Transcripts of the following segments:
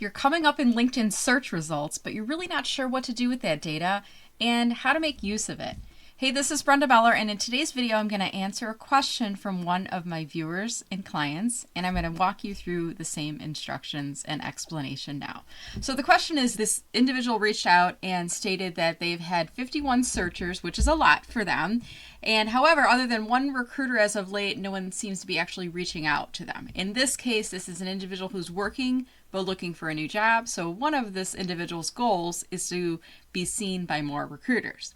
You're coming up in LinkedIn search results, but you're really not sure what to do with that data and how to make use of it. Hey, this is Brenda Meller, and in today's video, I'm going to answer a question from one of my viewers and clients, and I'm going to walk you through the same instructions and explanation now. So the question is, this individual reached out and stated that they've had 51 searchers, which is a lot for them. And however, other than one recruiter as of late, no one seems to be actually reaching out to them. In this case, this is an individual who's working but looking for a new job. So one of this individual's goals is to be seen by more recruiters.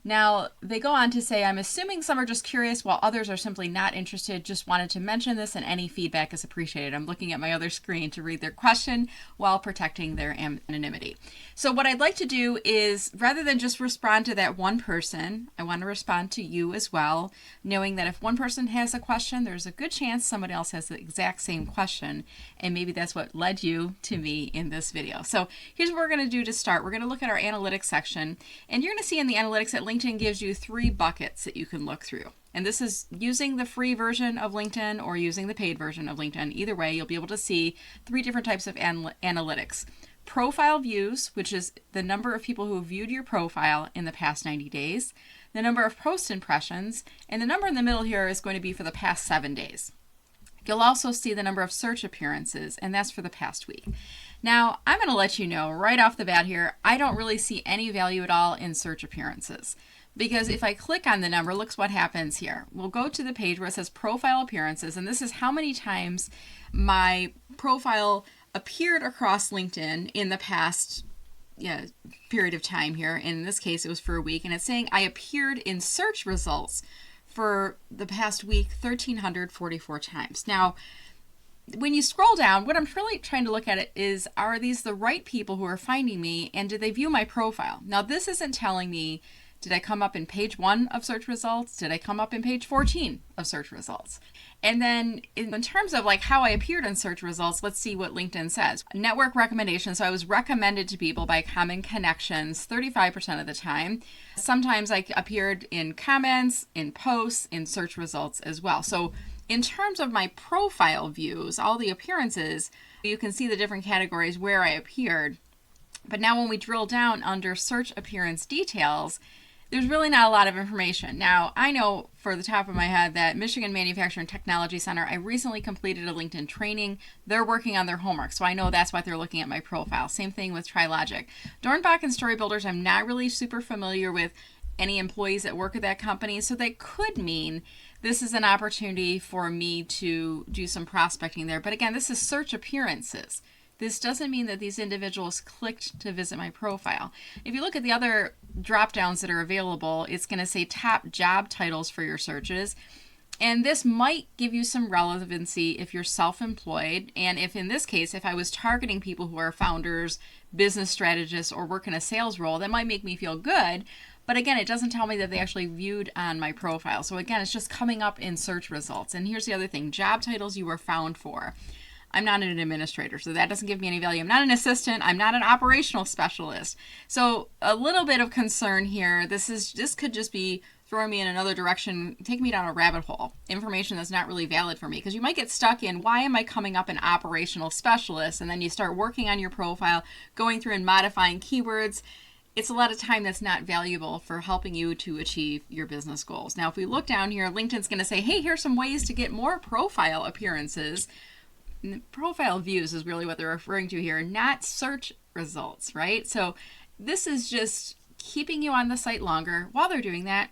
Now, they go on to say, I'm assuming some are just curious while others are simply not interested. Just wanted to mention this and any feedback is appreciated. I'm looking at my other screen to read their question while protecting their anonymity. So what I'd like to do is, rather than just respond to that one person, I want to respond to you as well, knowing that if one person has a question, there's a good chance somebody else has the exact same question, and maybe that's what led you to me in this video. So here's what we're going to do to start. We're going to look at our analytics section, and you're going to see in the analytics that LinkedIn gives you 3 buckets that you can look through. And this is using the free version of LinkedIn or using the paid version of LinkedIn. Either way, you'll be able to see 3 different types of analytics. Profile views, which is the number of people who have viewed your profile in the past 90 days, the number of post impressions, and the number in the middle here is going to be for the past 7 days. You'll also see the number of search appearances, and that's for the past week. Now, I'm going to let you know right off the bat here, I don't really see any value at all in search appearances. Because if I click on the number, look what happens here. We'll go to the page where it says profile appearances, and this is how many times my profile appeared across LinkedIn in the past period of time here. In this case, it was for a week, and it's saying I appeared in search results for the past week 1,344 times. Now, when you scroll down, what I'm really trying to look at it is, are these the right people who are finding me, and did they view my profile? Now, this isn't telling me, did I come up in page 1 of search results? Did I come up in page 14 of search results? And then in terms of like how I appeared in search results, let's see what LinkedIn says. Network recommendations. So I was recommended to people by common connections 35% of the time. Sometimes I appeared in comments, in posts, in search results as well. So in terms of my profile views, all the appearances, you can see the different categories where I appeared. But now when we drill down under search appearance details, there's really not a lot of information. Now, I know for the top of my head that Michigan Manufacturing Technology Center, I recently completed a LinkedIn training. They're working on their homework, so I know that's why they're looking at my profile. Same thing with TriLogic. Dornbach and Story Builders, I'm not really super familiar with any employees that work at that company, so that could mean this is an opportunity for me to do some prospecting there. But again, this is search appearances. This doesn't mean that these individuals clicked to visit my profile. If you look at the other drop downs that are available, it's going to say top job titles for your searches. And this might give you some relevancy if you're self-employed. And if in this case, if I was targeting people who are founders, business strategists, or work in a sales role, that might make me feel good. But again, it doesn't tell me that they actually viewed on my profile. So again, it's just coming up in search results. And here's the other thing, job titles you were found for. I'm not an administrator, so that doesn't give me any value. I'm not an assistant. I'm not an operational specialist. So a little bit of concern here. This could just be throwing me in another direction, take me down a rabbit hole, information that's not really valid for me, because you might get stuck in, why am I coming up an operational specialist? And then you start working on your profile, going through and modifying keywords. It's a lot of time that's not valuable for helping you to achieve your business goals. Now, if we look down here, LinkedIn's going to say, hey, here's some ways to get more profile appearances. Profile views is really what they're referring to here, not search results, right? So this is just keeping you on the site longer. While they're doing that,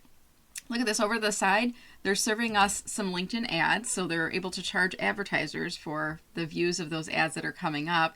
look at this over the side. They're serving us some LinkedIn ads, so they're able to charge advertisers for the views of those ads that are coming up.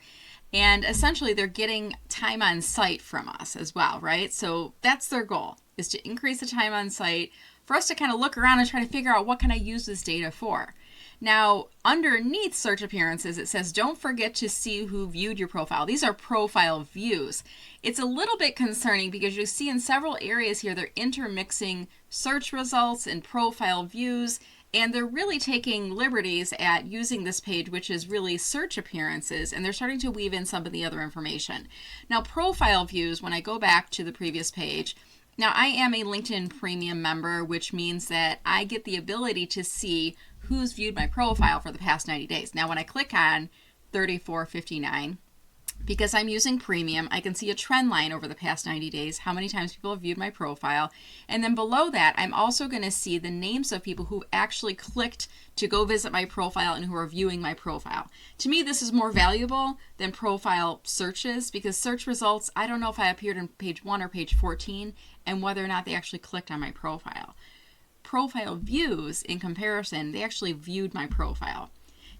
And essentially, they're getting time on site from us as well, right? So that's their goal, is to increase the time on site for us to kind of look around and try to figure out, what can I use this data for? Now, underneath search appearances, it says, don't forget to see who viewed your profile. These are profile views. It's a little bit concerning because you see in several areas here, they're intermixing search results and profile views, and they're really taking liberties at using this page, which is really search appearances, and they're starting to weave in some of the other information. Now, profile views, when I go back to the previous page, now I am a LinkedIn Premium member, which means that I get the ability to see who's viewed my profile for the past 90 days. Now, when I click on 3459, Because I'm using premium, I can see a trend line over the past 90 days, how many times people have viewed my profile. And then below that, I'm also going to see the names of people who actually clicked to go visit my profile and who are viewing my profile. To me, this is more valuable than profile searches, because search results, I don't know if I appeared on page 1 or page 14 and whether or not they actually clicked on my profile. Profile views, in comparison, they actually viewed my profile.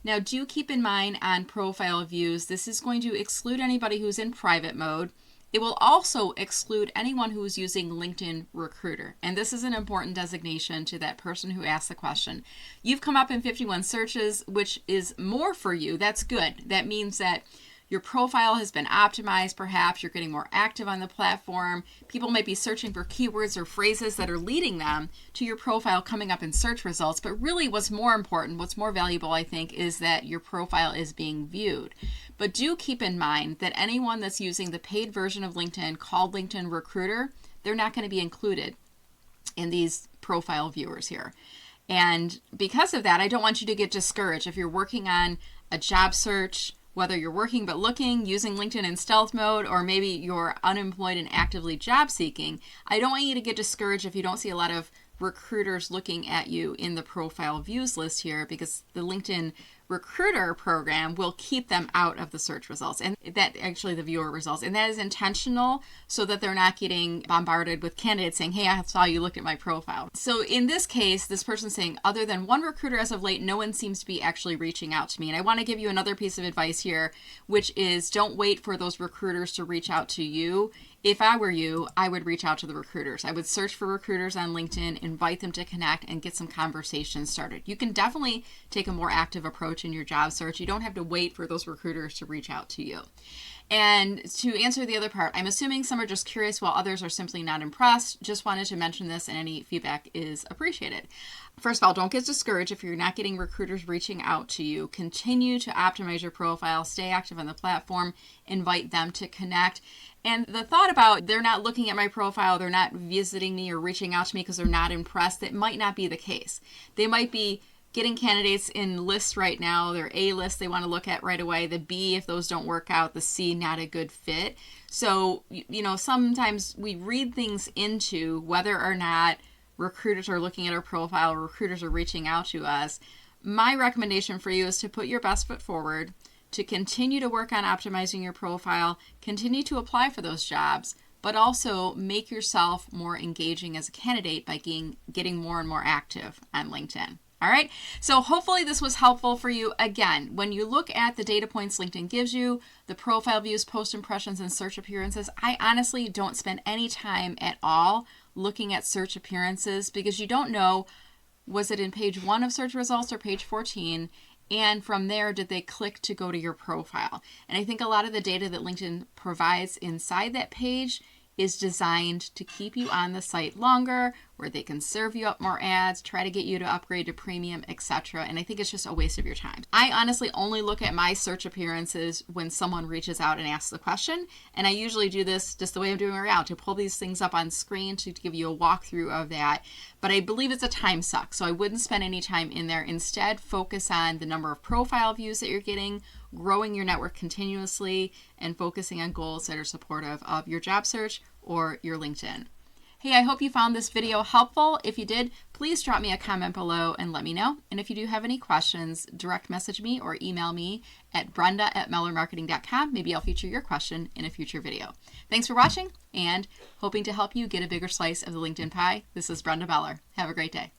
Now, do keep in mind on profile views, this is going to exclude anybody who's in private mode. It will also exclude anyone who is using LinkedIn Recruiter. And this is an important designation to that person who asked the question. You've come up in 51 searches, which is more for you. That's good. That means that your profile has been optimized. Perhaps you're getting more active on the platform. People might be searching for keywords or phrases that are leading them to your profile coming up in search results. But really what's more important, what's more valuable, I think, is that your profile is being viewed. But do keep in mind that anyone that's using the paid version of LinkedIn called LinkedIn Recruiter, they're not going to be included in these profile viewers here. And because of that, I don't want you to get discouraged. If you're working on a job search, whether you're working but looking, using LinkedIn in stealth mode, or maybe you're unemployed and actively job seeking, I don't want you to get discouraged if you don't see a lot of recruiters looking at you in the profile views list here, because the LinkedIn Recruiter program will keep them out of the search results, and that actually the viewer results. And that is intentional so that they're not getting bombarded with candidates saying, hey, I saw you looked at my profile. So in this case, this person's saying, other than one recruiter as of late, no one seems to be actually reaching out to me. And I want to give you another piece of advice here, which is don't wait for those recruiters to reach out to you. If I were you, I would reach out to the recruiters. I would search for recruiters on LinkedIn, invite them to connect, and get some conversations started. You can definitely take a more active approach in your job search. You don't have to wait for those recruiters to reach out to you. And to answer the other part, I'm assuming some are just curious while others are simply not impressed. Just wanted to mention this, and any feedback is appreciated. First of all, don't get discouraged if you're not getting recruiters reaching out to you. Continue to optimize your profile, stay active on the platform, invite them to connect. And the thought about they're not looking at my profile, they're not visiting me or reaching out to me because they're not impressed, that might not be the case. They might be getting candidates in lists right now. Their A list they want to look at right away. The B, if those don't work out. The C, not a good fit. So, sometimes we read things into whether or not recruiters are looking at our profile, or recruiters are reaching out to us. My recommendation for you is to put your best foot forward, to continue to work on optimizing your profile, continue to apply for those jobs, but also make yourself more engaging as a candidate by getting more and more active on LinkedIn. All right, so hopefully this was helpful for you. Again, when you look at the data points LinkedIn gives you, the profile views, post impressions, and search appearances, I honestly don't spend any time at all looking at search appearances, because you don't know, was it in page 1 of search results or page 14? And from there, did they click to go to your profile? And I think a lot of the data that LinkedIn provides inside that page is designed to keep you on the site longer, where they can serve you up more ads, try to get you to upgrade to premium, etc. And I think it's just a waste of your time. I honestly only look at my search appearances when someone reaches out and asks the question. And I usually do this just the way I'm doing right now, to pull these things up on screen to give you a walkthrough of that. But I believe it's a time suck, so I wouldn't spend any time in there. Instead, focus on the number of profile views that you're getting, growing your network continuously, and focusing on goals that are supportive of your job search or your LinkedIn. Hey, I hope you found this video helpful. If you did, please drop me a comment below and let me know. And if you do have any questions, direct message me or email me at brenda@mellermarketing.com. Maybe I'll feature your question in a future video. Thanks for watching, and hoping to help you get a bigger slice of the LinkedIn pie. This is Brenda Meller. Have a great day.